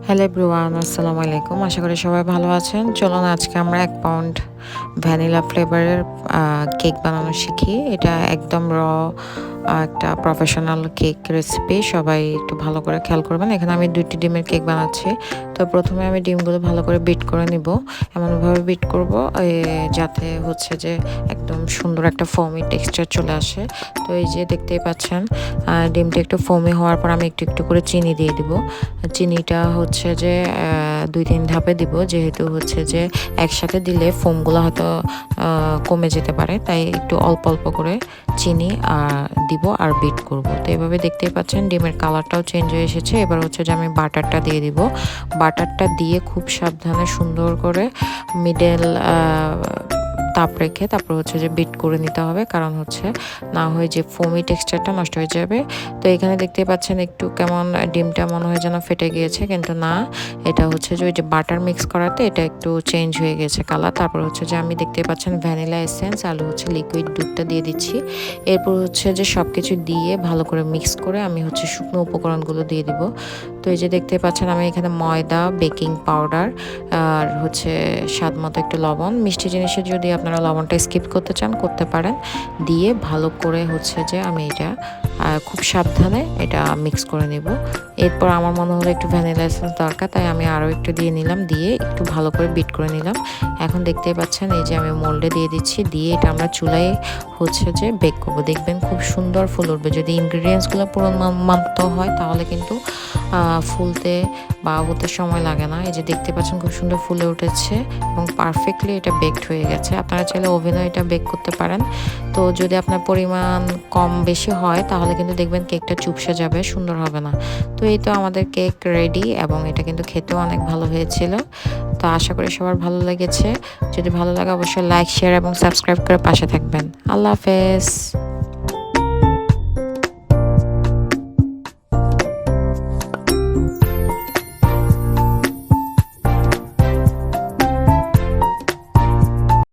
Hello everyone, আসসালামু আলাইকুম। আশা করি সবাই ভালো আছেন। চলুন আজকে আমরা 1 পাউন্ড ভ্যানিলা ফ্লেভারের কেক বানানো শিখি। এটা একদম একটা প্রফেশনাল কেক রেসিপি। সবাই একটু ভালো করে খেয়াল করবেন। এখানে আমি 2টি ডিমের কেক বানাচ্ছি। তো প্রথমে আমি ডিমগুলো ভালো করে বিট করে নিব। এমনভাবে বিট করব যাতে হচ্ছে যে একদম সুন্দর একটা ফোমি টেক্সচার চলে আসে। তো এই যে দেখতেই পাচ্ছেন ডিমটা একটু ফোমি হওয়ার পর আমি একটু একটু করে চিনি দিয়ে দিব। চিনিটা হচ্ছে যে 2-3 ধাপে দিব, যেহেতু হচ্ছে যে একসাথে দিলে ফোমগুলো হয়তো কমে যেতে পারে, তাই একটু অল্প অল্প করে চিনি দিব আর বিট করব। তো এভাবে দেখতেই পাচ্ছেন ডিমের কালারটাও চেঞ্জ হয়ে এসেছে। এবার হচ্ছে যে আমি বাটারটা দিয়ে দিব। বাটারটা দিয়ে খুব সাবধানে সুন্দর করে মিডল তাপ রেখে তারপর হচ্ছে যে বিট করে নিতে হবে, কারণ হচ্ছে না হয় যে ফোমি টেক্সচারটা নষ্ট হয়ে যাবে। তো এখানে দেখতে পাচ্ছেন একটু কেমন ডিমটা মনে হয় যেন ফেটে গিয়েছে, কিন্তু না, এটা হচ্ছে যে ওই যে বাটার মিক্স করাতে এটা একটু চেঞ্জ হয়ে গেছে কালার। তারপর হচ্ছে যে আমি দেখতে পাচ্ছেন ভ্যানিলা এসেন্স আর হচ্ছে লিকুইড দুধটা দিয়ে দিচ্ছি। এরপর হচ্ছে যে সব কিছু দিয়ে ভালো করে মিক্স করে আমি হচ্ছে শুকনো উপকরণগুলো দিয়ে দিব। তো এই যে দেখতে পাচ্ছেন আমি এখানে ময়দা, বেকিং পাউডার আর হচ্ছে স্বাদ মতো একটু লবণ, মিষ্টি জিনিসে যদি আপনারা লবণটা স্কিপ করতে চান করতে পারেন, দিয়ে ভালো করে হচ্ছে যে আমি এটা খুব সাবধানে এটা মিক্স করে নেব। এরপর আমার মনে হলো একটু ভ্যানিলা এসেন্স দরকার, তাই আমি আরও একটু দিয়ে নিলাম, দিয়ে একটু ভালো করে বিট করে নিলাম। এখন দেখতেই পাচ্ছেন এই যে আমি মোল্ডে দিয়ে দিচ্ছি, দিয়ে এটা আমরা চুলায় হচ্ছে যে বেক করবো। দেখবেন খুব সুন্দর ফুল উঠবে। যদি ইনগ্রিডিয়েন্টসগুলো পুরো মানতে হয় তাহলে কিন্তু ফুলতে বা হতে সময় লাগে না। এই যে দেখতে পাচ্ছেন খুব সুন্দর ফুলে উঠেছে এবং পারফেক্টলি এটা বেকড হয়ে গেছে। আপনারা চাইলে ওভেনেও এটা বেক করতে পারেন। তো যদি আপনার পরিমাণ কম বেশি হয় তাহলে কিন্তু দেখবেন কেকটা চুপসে যাবে, সুন্দর হবে না। তো এই তো আমাদের কেক রেডি, এবং এটা কিন্তু খেতেও অনেক ভালো হয়েছিল। তো আশা করি সবার ভালো লেগেছে। যদি ভালো লাগে অবশ্যই লাইক, শেয়ার এবং সাবস্ক্রাইব করে পাশে থাকবেন। আল্লাহ হাফেজ।